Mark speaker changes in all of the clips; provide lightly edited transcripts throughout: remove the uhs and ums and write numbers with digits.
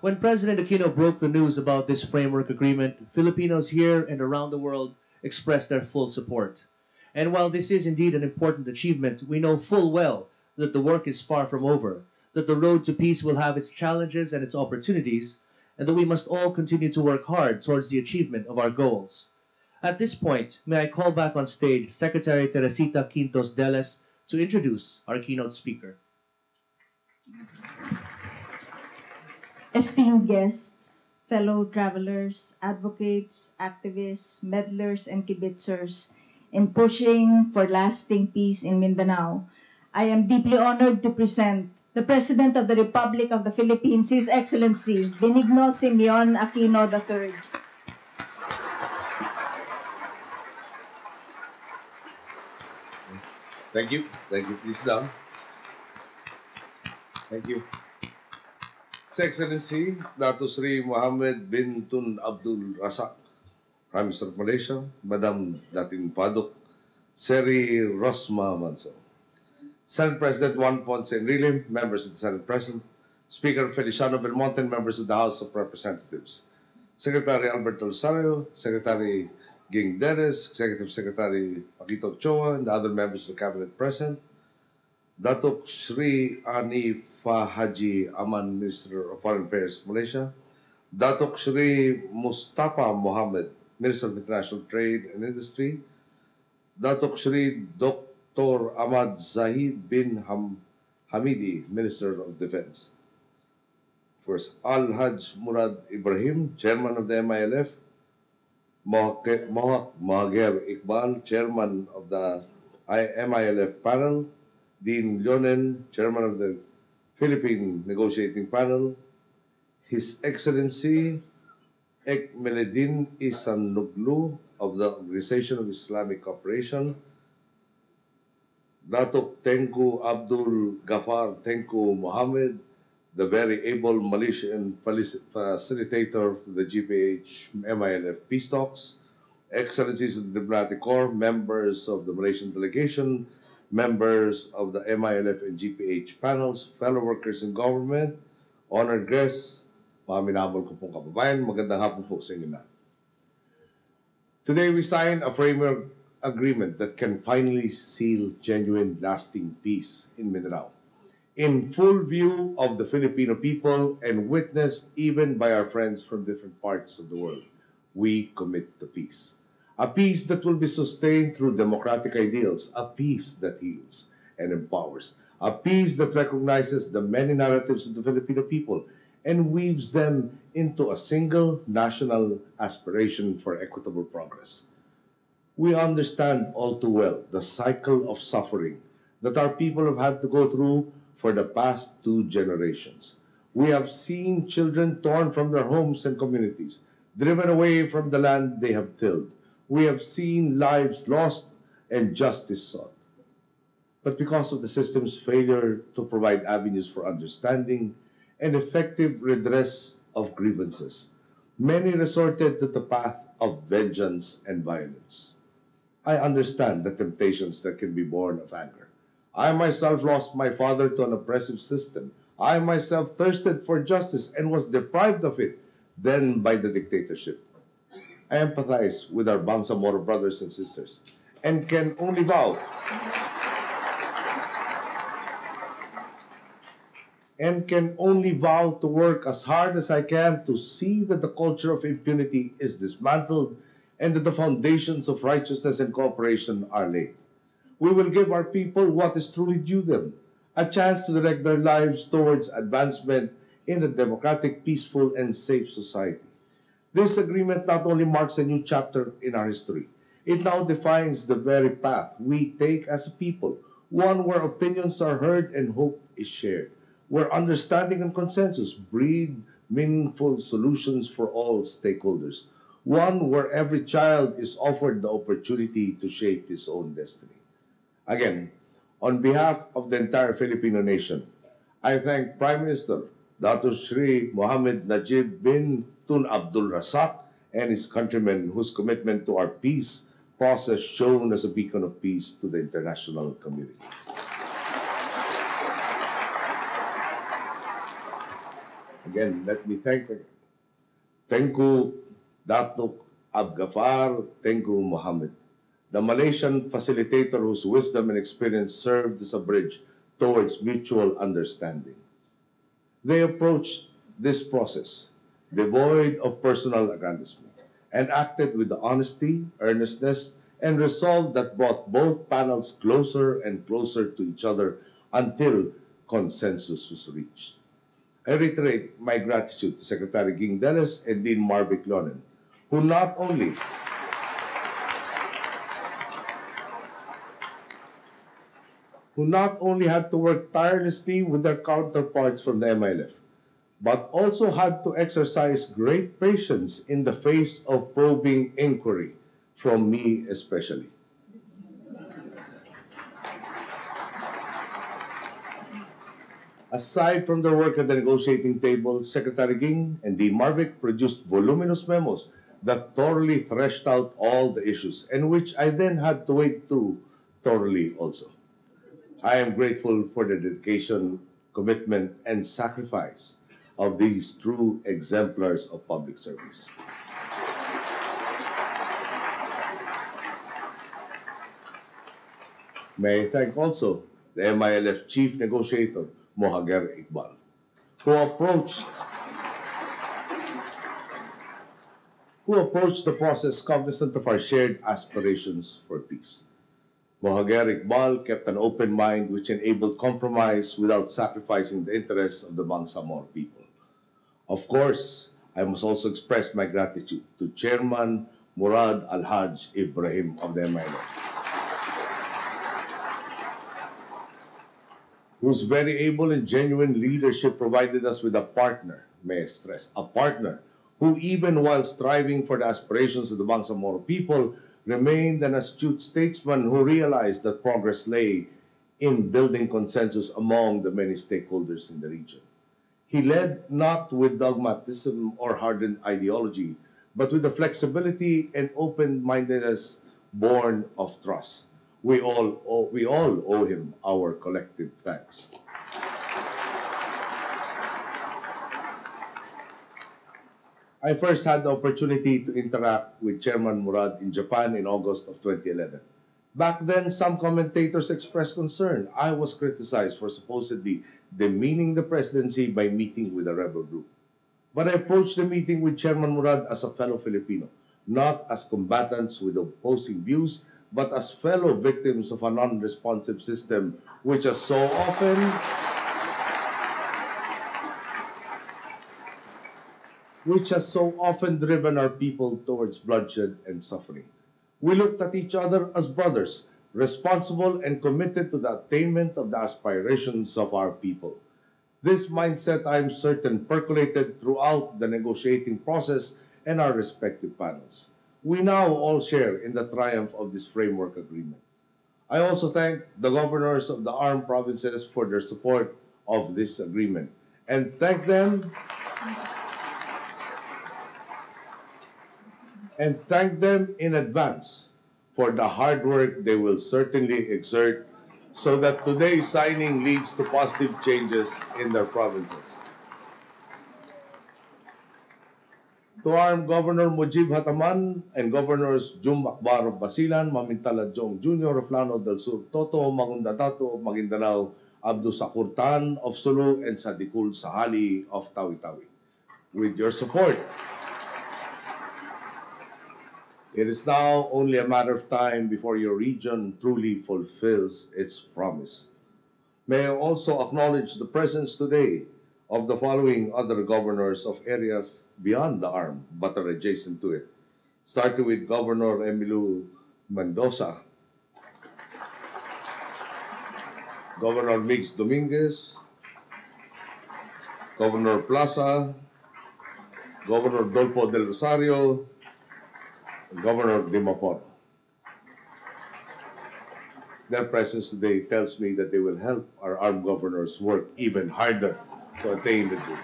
Speaker 1: When President Aquino broke the news about this framework agreement, Filipinos here and around the world expressed their full support. And while this is indeed an important achievement, we know full well that the work is far from over, that the road to peace will have its challenges and its opportunities, and that we must all continue to work hard towards the achievement of our goals. At this point, may I call back on stage Secretary Teresita Quintos Deles to introduce our keynote speaker.
Speaker 2: Esteemed guests, fellow travelers, advocates, activists, meddlers, and kibitzers, in pushing for lasting peace in Mindanao, I am deeply honored to present the President of the Republic of the Philippines, His Excellency Benigno Simeon Aquino III.
Speaker 3: Thank you. Thank you. Please down. Thank you. His Excellency, Dato Sri Mohammed bin Tun Abdul Razak, Prime Minister of Malaysia, Madam Datin Paduk, Seri Rosma Manso, Senate President Juan Ponce Enrile, members of the Senate present, Speaker Feliciano Belmonte, members of the House of Representatives, Secretary Alberto Rosario, Secretary Ging Deres, Executive Secretary Paquito Ochoa, and the other members of the Cabinet present, Datuk Sri Ani Haji Aman, Minister of Foreign Affairs of Malaysia, Datuk Sri Mustafa Mohammed, Minister of International Trade and Industry, Datuk Sri Dr. Ahmad Zahid bin Hamidi, Minister of Defense. First, Al-Haj Murad Ibrahim, Chairman of the MILF, Mohak Mahager Iqbal, Chairman of the MILF panel, Dean Leonen, Chairman of the Philippine Negotiating Panel, His Excellency Ek Meledin Isan Nuglu of the Organization of Islamic Cooperation, Datuk Tengku Abdul Ghaffar Tengku Mohammed, the very able Malaysian facilitator of the GPH MILF peace talks, Excellencies of the Diplomatic Corps, members of the Malaysian delegation, members of the MILF and GPH panels, fellow workers in government, honored guests, mga minamahal ko pong kababayan, magandang hapon po sa inyo na. Today we sign a framework agreement that can finally seal genuine, lasting peace in Mindanao, in full view of the Filipino people and witnessed even by our friends from different parts of the world. We commit to peace. A peace that will be sustained through democratic ideals, a peace that heals and empowers, a peace that recognizes the many narratives of the Filipino people and weaves them into a single national aspiration for equitable progress. We understand all too well the cycle of suffering that our people have had to go through for the past 2 generations. We have seen children torn from their homes and communities, driven away from the land they have tilled. We have seen lives lost and justice sought. But because of the system's failure to provide avenues for understanding and effective redress of grievances, many resorted to the path of vengeance and violence. I understand the temptations that can be born of anger. I myself lost my father to an oppressive system. I myself thirsted for justice and was deprived of it then by the dictatorship. I empathize with our Bangsamoro brothers and sisters and can only vow to work as hard as I can to see that the culture of impunity is dismantled and that the foundations of righteousness and cooperation are laid. We will give our people what is truly due them, a chance to direct their lives towards advancement in a democratic, peaceful, and safe society. This agreement not only marks a new chapter in our history, it now defines the very path we take as a people, one where opinions are heard and hope is shared, where understanding and consensus breed meaningful solutions for all stakeholders, one where every child is offered the opportunity to shape his own destiny. Again, on behalf of the entire Filipino nation, I thank Prime Minister Dato Sri Mohammed Najib bin Tun Abdul Razak and his countrymen whose commitment to our peace process shown as a beacon of peace to the international community. Again, let me thank Tengku Datuk Abgafar Tengku Mohammed, the Malaysian facilitator whose wisdom and experience served as a bridge towards mutual understanding. They approached this process devoid of personal aggrandizement and acted with the honesty, earnestness, and resolve that brought both panels closer and closer to each other until consensus was reached. I reiterate my gratitude to Secretary Ging Deles and Dean Marvick Lonen, who not only had to work tirelessly with their counterparts from the MILF, but also had to exercise great patience in the face of probing inquiry, from me especially. Aside from their work at the negotiating table, Secretary Ging and Dean Marvick produced voluminous memos that thoroughly threshed out all the issues, and which I then had to wade through thoroughly also. I am grateful for the dedication, commitment, and sacrifice of these true exemplars of public service. May I thank also the MILF Chief Negotiator, Mohager Iqbal, who approached the process cognizant of our shared aspirations for peace. Mohager Iqbal kept an open mind which enabled compromise without sacrificing the interests of the Bangsamoro people. Of course, I must also express my gratitude to Chairman Murad Alhaj Ibrahim of the MILF, whose very able and genuine leadership provided us with a partner, may I stress, a partner who, even while striving for the aspirations of the Bangsamoro people, remained an astute statesman who realized that progress lay in building consensus among the many stakeholders in the region. He led not with dogmatism or hardened ideology, but with the flexibility and open-mindedness born of trust. We all owe him our collective thanks. I first had the opportunity to interact with Chairman Murad in Japan in August of 2011. Back then, some commentators expressed concern. I was criticized for supposedly demeaning the presidency by meeting with a rebel group. But I approached the meeting with Chairman Murad as a fellow Filipino, not as combatants with opposing views, but as fellow victims of a non-responsive system which has so often driven our people towards bloodshed and suffering. We looked at each other as brothers, responsible and committed to the attainment of the aspirations of our people. This mindset, I am certain, percolated throughout the negotiating process and our respective panels. We now all share in the triumph of this framework agreement. I also thank the governors of the armed provinces for their support of this agreement, and thank them in advance for the hard work they will certainly exert so that today's signing leads to positive changes in their provinces. To Armed Governor Mujib Hataman and Governors Jum Akbar of Basilan, Mamintala Jong Jr. of Lanao del Sur, Toto Magundatato of Maguindanao, Abdu Sakurtan of Sulu, and Sadikul Sahali of Tawi-Tawi. With your support, it is now only a matter of time before your region truly fulfills its promise. May I also acknowledge the presence today of the following other governors of areas beyond the arm but are adjacent to it, starting with Governor Emilio Mendoza, Governor Mix Dominguez, Governor Plaza, Governor Dolpo del Rosario, and Governor Dimaporo. Their presence today tells me that they will help our armed governors work even harder to attain the goals.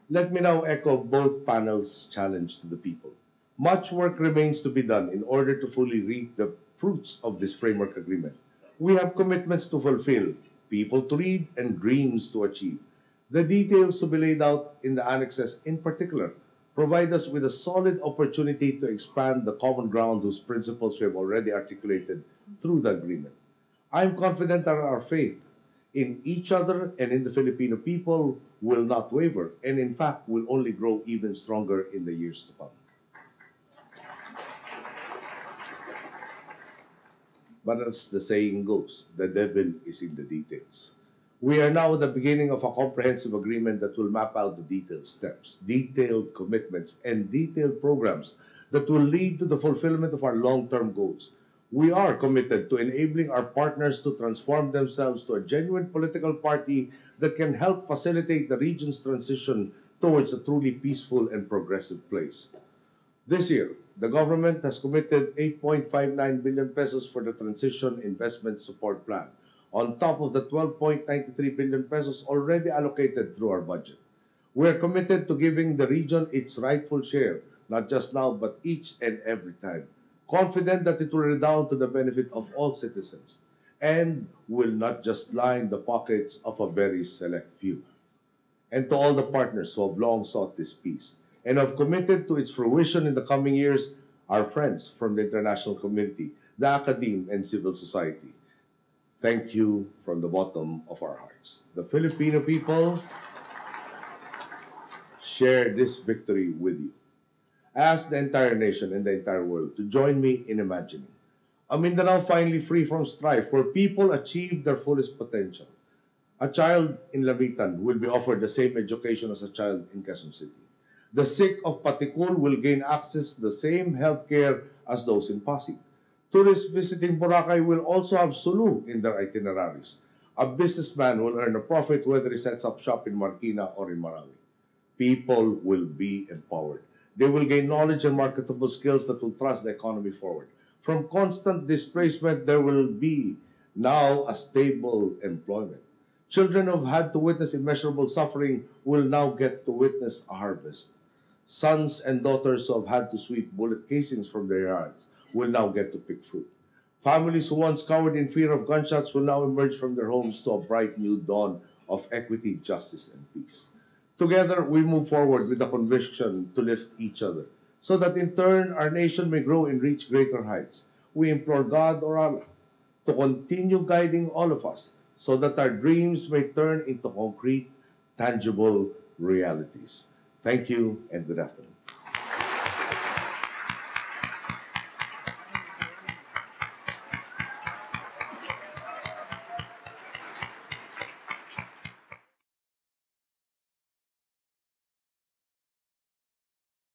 Speaker 3: Let me now echo both panels' challenge to the people. Much work remains to be done in order to fully reap the fruits of this framework agreement. We have commitments to fulfill, people to read, and dreams to achieve. The details to be laid out in the annexes in particular provide us with a solid opportunity to expand the common ground whose principles we have already articulated through the agreement. I am confident that our faith in each other and in the Filipino people will not waver, and in fact will only grow even stronger in the years to come. But as the saying goes, the devil is in the details. We are now at the beginning of a comprehensive agreement that will map out the detailed steps, detailed commitments, and detailed programs that will lead to the fulfillment of our long-term goals. We are committed to enabling our partners to transform themselves to a genuine political party that can help facilitate the region's transition towards a truly peaceful and progressive place. This year, the government has committed 8.59 billion pesos for the Transition Investment Support Plan, on top of the 12.93 billion pesos already allocated through our budget. We are committed to giving the region its rightful share, not just now, but each and every time, confident that it will redound to the benefit of all citizens and will not just line the pockets of a very select few. And to all the partners who have long sought this peace and have committed to its fruition in the coming years, our friends from the international community, the academe, and civil society, thank you from the bottom of our hearts. The Filipino people share this victory with you. I ask the entire nation and the entire world to join me in imagining a Mindanao finally free from strife, where people achieve their fullest potential. A child in Labitan will be offered the same education as a child in Quezon City. The sick of Patikul will gain access to the same health care as those in Pasig. Tourists visiting Boracay will also have Sulu in their itineraries. A businessman will earn a profit whether he sets up shop in Marikina or in Marawi. People will be empowered. They will gain knowledge and marketable skills that will thrust the economy forward. From constant displacement, there will be now a stable employment. Children who have had to witness immeasurable suffering will now get to witness a harvest. Sons and daughters who have had to sweep bullet casings from their yards will now get to pick fruit. Families who once cowered in fear of gunshots will now emerge from their homes to a bright new dawn of equity, justice, and peace. Together, we move forward with the conviction to lift each other, so that in turn, our nation may grow and reach greater heights. We implore God or Allah to continue guiding all of us, so that our dreams may turn into concrete, tangible realities. Thank you and good afternoon.